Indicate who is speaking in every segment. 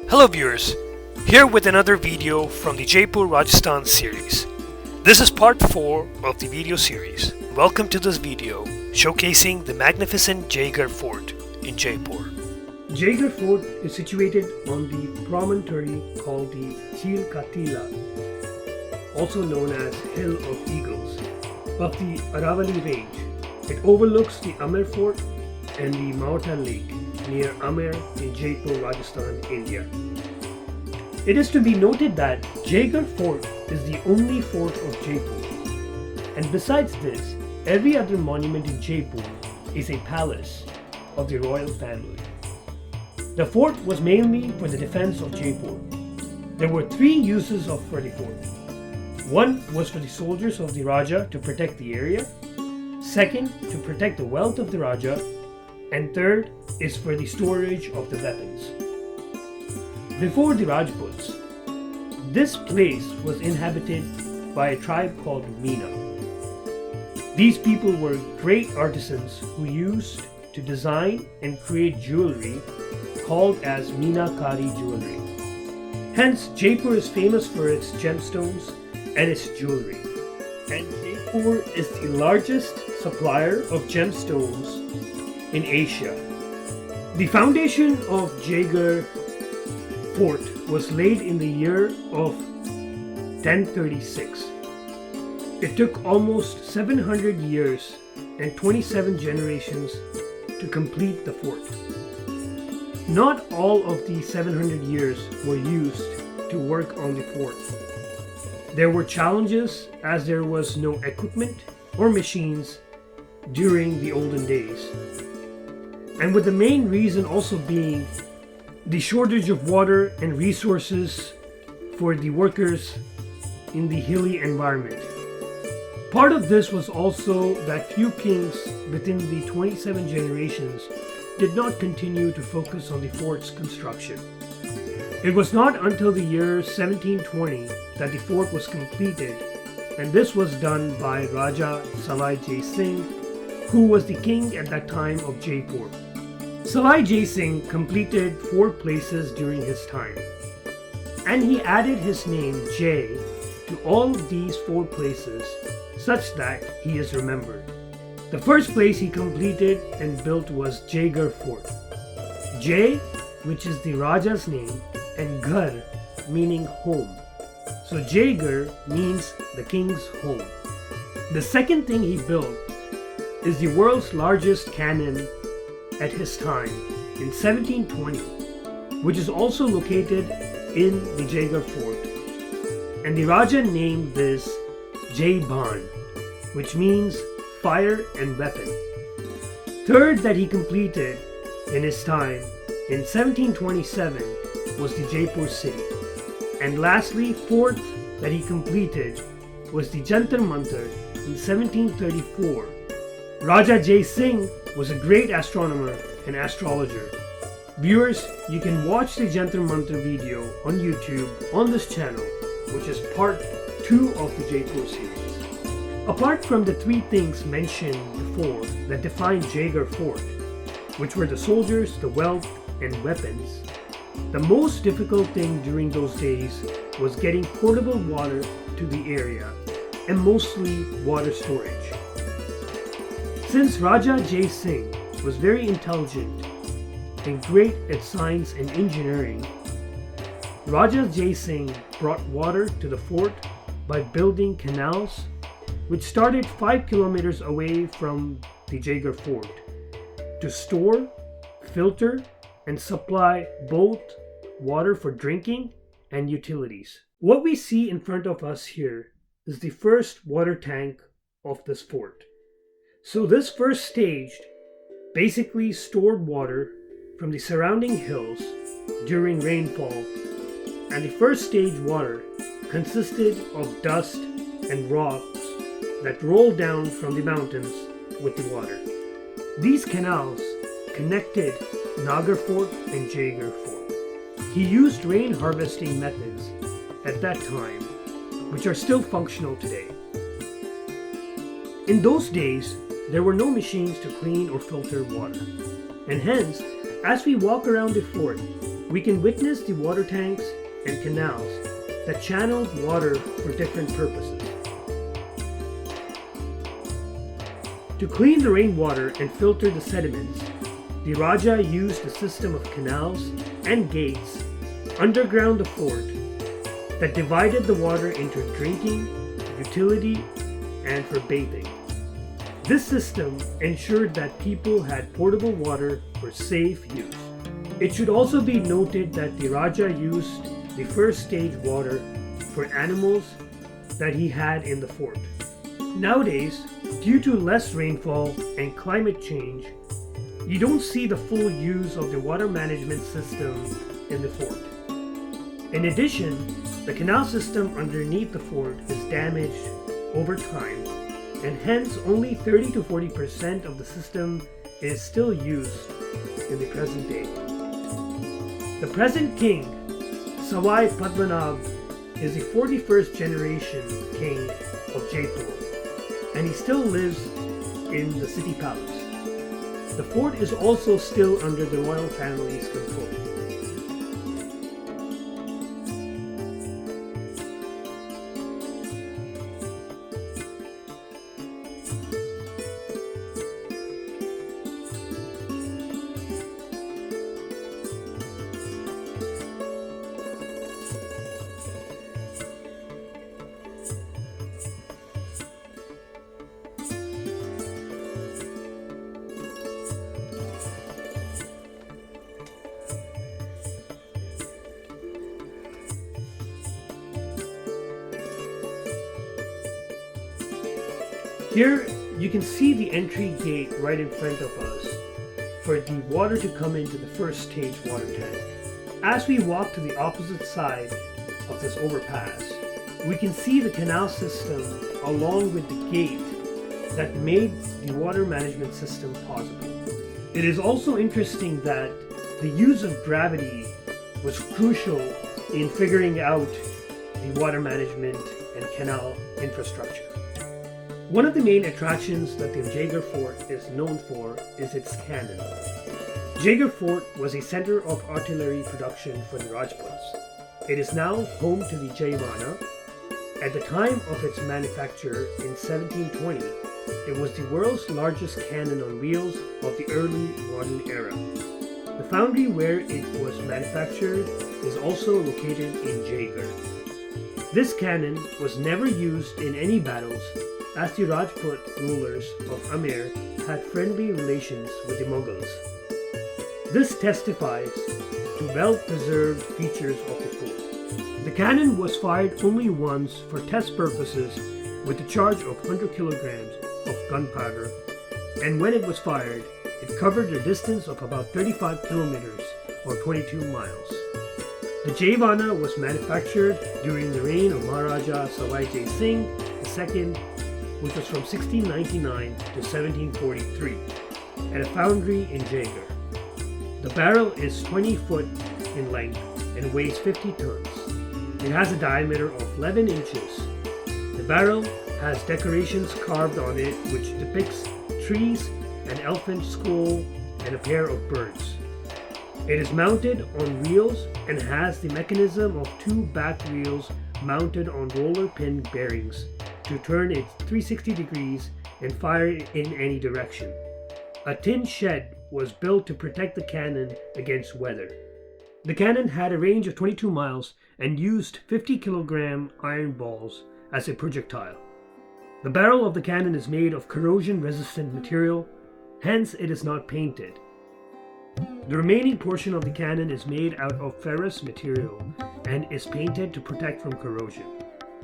Speaker 1: Hello viewers, here with another video from the Jaipur-Rajasthan series. This is part 4 of the video series. Welcome to this video showcasing the magnificent Jaigarh Fort in Jaipur.
Speaker 2: Jaigarh Fort is situated on the promontory called the Chil Katila, also known as Hill of Eagles, of the AARAAVALI range. It overlooks the AMER Fort and the MAOTA Lake near Amer in Jaipur, Rajasthan, India. It is to be noted that Jaigarh Fort is the only fort of Jaipur, and besides this, every other monument in Jaipur is a palace of the royal family. The fort was mainly for the defense of Jaipur. There were 3 uses for the fort. One was for the soldiers of the Raja to protect the area, second, to protect the wealth of the Raja, and third is for the storage of the weapons. Before the Rajputs, this place was inhabited by a tribe called Meena. These people were great artisans who used to design and create jewelry called as Meenakari jewelry. Hence, Jaipur is famous for its gemstones and its jewelry. And Jaipur is the largest supplier of gemstones in Asia. The foundation of Jaigarh Fort was laid in the year of 1036. It took almost 700 years and 27 generations to complete the fort. Not all of the 700 years were used to work on the fort. There were challenges as there was no equipment or machines during the olden days. And with the main reason also being the shortage of water and resources for the workers in the hilly environment. Part of this was also that few kings within the 27 generations did not continue to focus on the fort's construction. It was not until the year 1720 that the fort was completed, and this was done by Raja Sawai Jai Singh, who was the king at that time of Jaipur. Sawai Jai Singh completed 4 places during his time, and he added his name Jai to all of these 4 places such that he is remembered. The first place he completed and built was Jaigarh Fort. Jai, which is the Raja's name, and Ghar, meaning home. So Jaigarh means the king's home. The second thing he built is the world's largest cannon at his time in 1720, which is also located in the Jaigarh Fort. And the Raja named this Jai Bhan, which means fire and weapon. Third that he completed in his time in 1727 was the Jaipur city. And lastly, fourth that he completed was the Jantar Mantar in 1734. Raja Jai Singh was a great astronomer and astrologer. Viewers, you can watch the Jantar Mantar video on YouTube on this channel, which is part 2 of the Jaipur series. Apart from the 3 things mentioned before that defined Jaigarh Fort, which were the soldiers, the wealth, and weapons, the most difficult thing during those days was getting potable water to the area, and mostly water storage. Since Raja Jai Singh was very intelligent and great at science and engineering, Raja Jai Singh brought water to the fort by building canals which started 5 kilometers away from the Jaigarh Fort to store, filter, and supply both water for drinking and utilities. What we see in front of us here is the first water tank of this fort. So this first stage basically stored water from the surrounding hills during rainfall, and the first stage water consisted of dust and rocks that rolled down from the mountains with the water. These canals connected Nagar Fort and Jaigarh Fort. He used rain harvesting methods at that time, which are still functional today. In those days, there were no machines to clean or filter water, and hence As we walk around the fort, we can witness the water tanks and canals that channeled water for different purposes. To clean the rainwater and filter the sediments, the Raja used a system of canals and gates underground the fort that divided the water into drinking, utility, and for bathing. This system ensured that people had portable water for safe use. It should also be noted that the Raja used the first stage water for animals that he had in the fort. Nowadays, due to less rainfall and climate change, you don't see the full use of the water management system in the fort. In addition, the canal system underneath the fort is damaged over time, and hence only 30 to 40% of the system is still used in the present day. The present king, Sawai Padmanabh, is the 41st generation king of Jaipur, and he still lives in the city palace. The fort is also still under the royal family's control. Here you can see the entry gate right in front of us for the water to come into the first stage water tank. As we walk to the opposite side of this overpass, we can see the canal system along with the gate that made the water management system possible. It is also interesting that the use of gravity was crucial in figuring out the water management and canal infrastructure. One of the main attractions that the Jaigarh Fort is known for is its cannon. Jaigarh Fort was a center of artillery production for the Rajputs. It is now home to the Jaivarna. At the time of its manufacture in 1720, it was the world's largest cannon on wheels of the early modern era. The foundry where it was manufactured is also located in Jaigarh. This cannon was never used in any battles, as the Rajput rulers of Amer had friendly relations with the Mughals. This testifies to well-preserved features of the fort. The cannon was fired only once for test purposes with a charge of 100 kilograms of gunpowder, and when it was fired, it covered a distance of about 35 kilometers or 22 miles. The Jaivarna was manufactured during the reign of Maharaja Sawai Jai Singh II, which was from 1699 to 1743, at a foundry in Jaigarh. The barrel is 20 foot in length and weighs 50 tons. It has a diameter of 11 inches. The barrel has decorations carved on it which depicts trees, an elephant skull, and a pair of birds. It is mounted on wheels and has the mechanism of two back wheels mounted on roller pin bearings to turn it 360 degrees and fire in any direction. A tin shed was built to protect the cannon against weather. The cannon had a range of 22 miles and used 50 kilogram iron balls as a projectile. The barrel of the cannon is made of corrosion-resistant material, hence it is not painted. The remaining portion of the cannon is made out of ferrous material and is painted to protect from corrosion.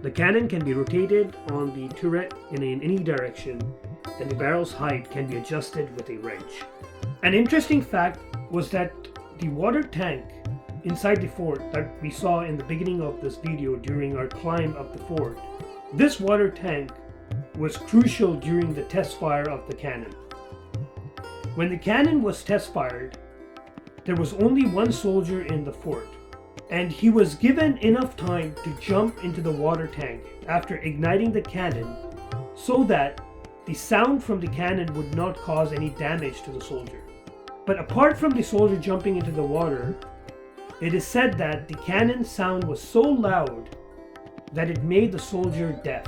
Speaker 2: The cannon can be rotated on the turret in any direction, and the barrel's height can be adjusted with a wrench. An interesting fact was that the water tank inside the fort that we saw in the beginning of this video during our climb up the fort, this water tank was crucial during the test fire of the cannon. When the cannon was test fired, there was only one soldier in the fort, and he was given enough time to jump into the water tank after igniting the cannon so that the sound from the cannon would not cause any damage to the soldier. But apart from the soldier jumping into the water, it is said that the cannon sound was so loud that it made the soldier deaf.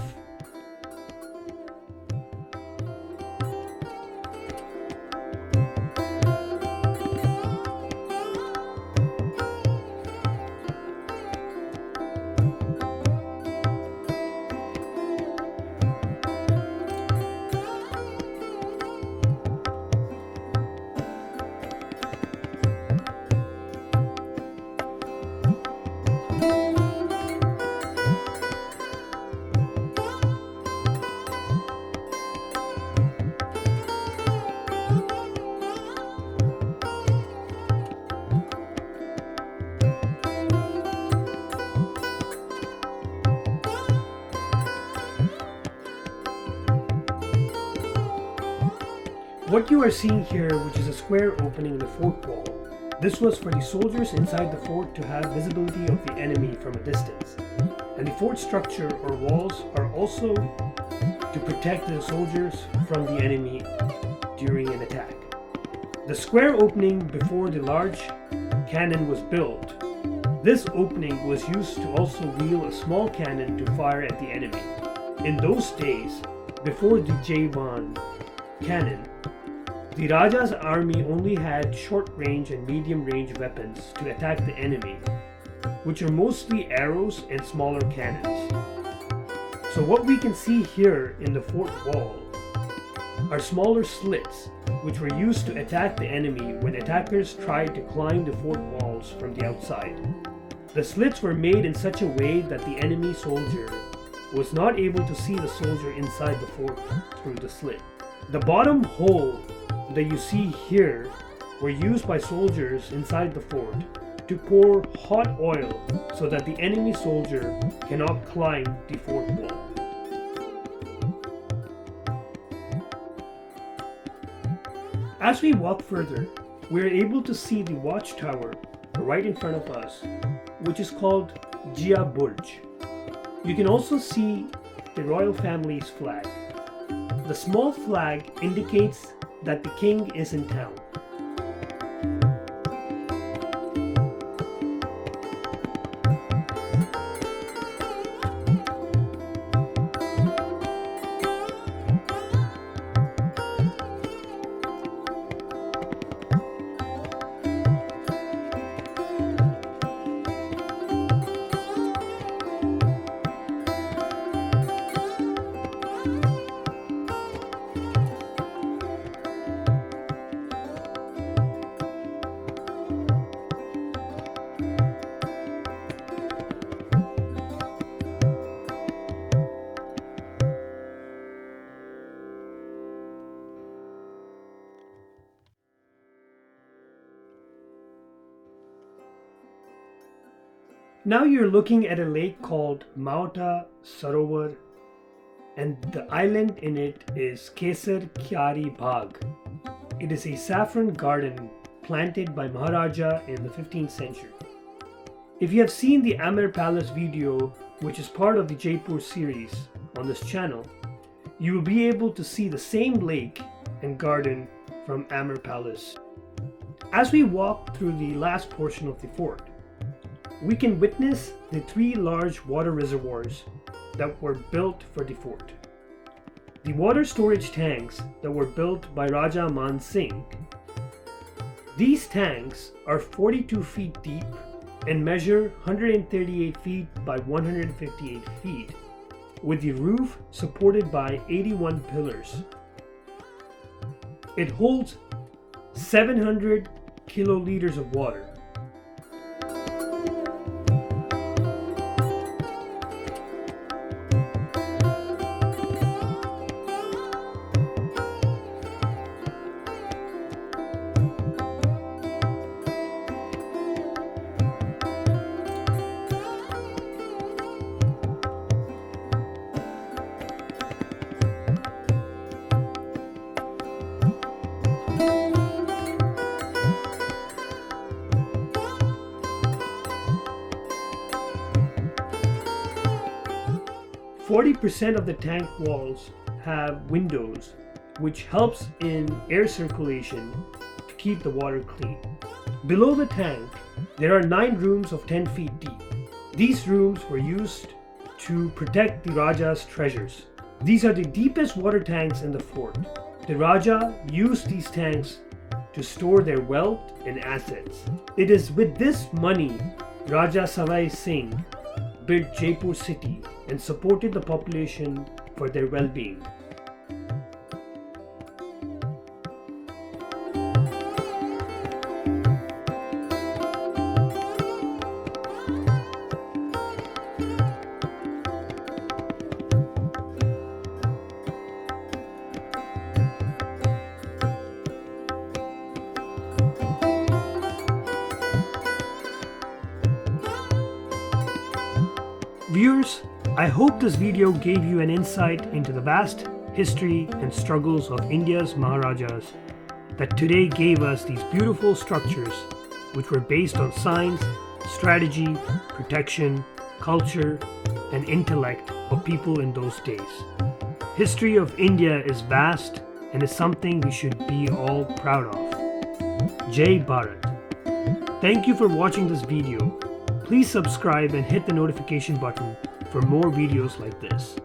Speaker 2: What you are seeing here, which is a square opening in the fort wall, this was for the soldiers inside the fort to have visibility of the enemy from a distance. And the fort structure or walls are also to protect the soldiers from the enemy during an attack. The square opening before the large cannon was built, this opening was used to also wheel a small cannon to fire at the enemy. In those days, before the Jaigarh cannon, the Raja's army only had short-range and medium-range weapons to attack the enemy, which are mostly arrows and smaller cannons. So what we can see here in the fort wall are smaller slits, which were used to attack the enemy when attackers tried to climb the fort walls from the outside. The slits were made in such a way that the enemy soldier was not able to see the soldier inside the fort through the slit. The bottom hole that you see here were used by soldiers inside the fort to pour hot oil so that the enemy soldier cannot climb the fort wall. As we walk further, we are able to see the watchtower right in front of us, which is called Jia Burj. You can also see the royal family's flag. The small flag indicates that the king is in town. Now you're looking at a lake called MAOTA Sarovar, and the island in it is Kesar Kyari Bagh. It is a saffron garden planted by Maharaja in the 15th century. If you have seen the AMER Palace video, which is part of the Jaipur series on this channel, you will be able to see the same lake and garden from AMER Palace. As we walk through the last portion of the fort, we can witness the 3 large water reservoirs that were built for the fort. The water storage tanks that were built by Raja Man Singh. These tanks are 42 feet deep and measure 138 feet by 158 feet, with the roof supported by 81 pillars. It holds 700 kiloliters of water. 40% of the tank walls have windows, which helps in air circulation to keep the water clean. Below the tank, there are 9 rooms of 10 feet deep. These rooms were used to protect the Raja's treasures. These are the deepest water tanks in the fort. The Raja used these tanks to store their wealth and assets. It is with this money Raja Savai Singh built Jaipur city and supported the population for their well-being. Viewers, I hope this video gave you an insight into the vast history and struggles of India's Maharajas that today gave us these beautiful structures which were based on science, strategy, protection, culture, and intellect of people in those days. History of India is vast and is something we should be all proud of. Jai Bharat. Thank you for watching this video. Please subscribe and hit the notification button for more videos like this.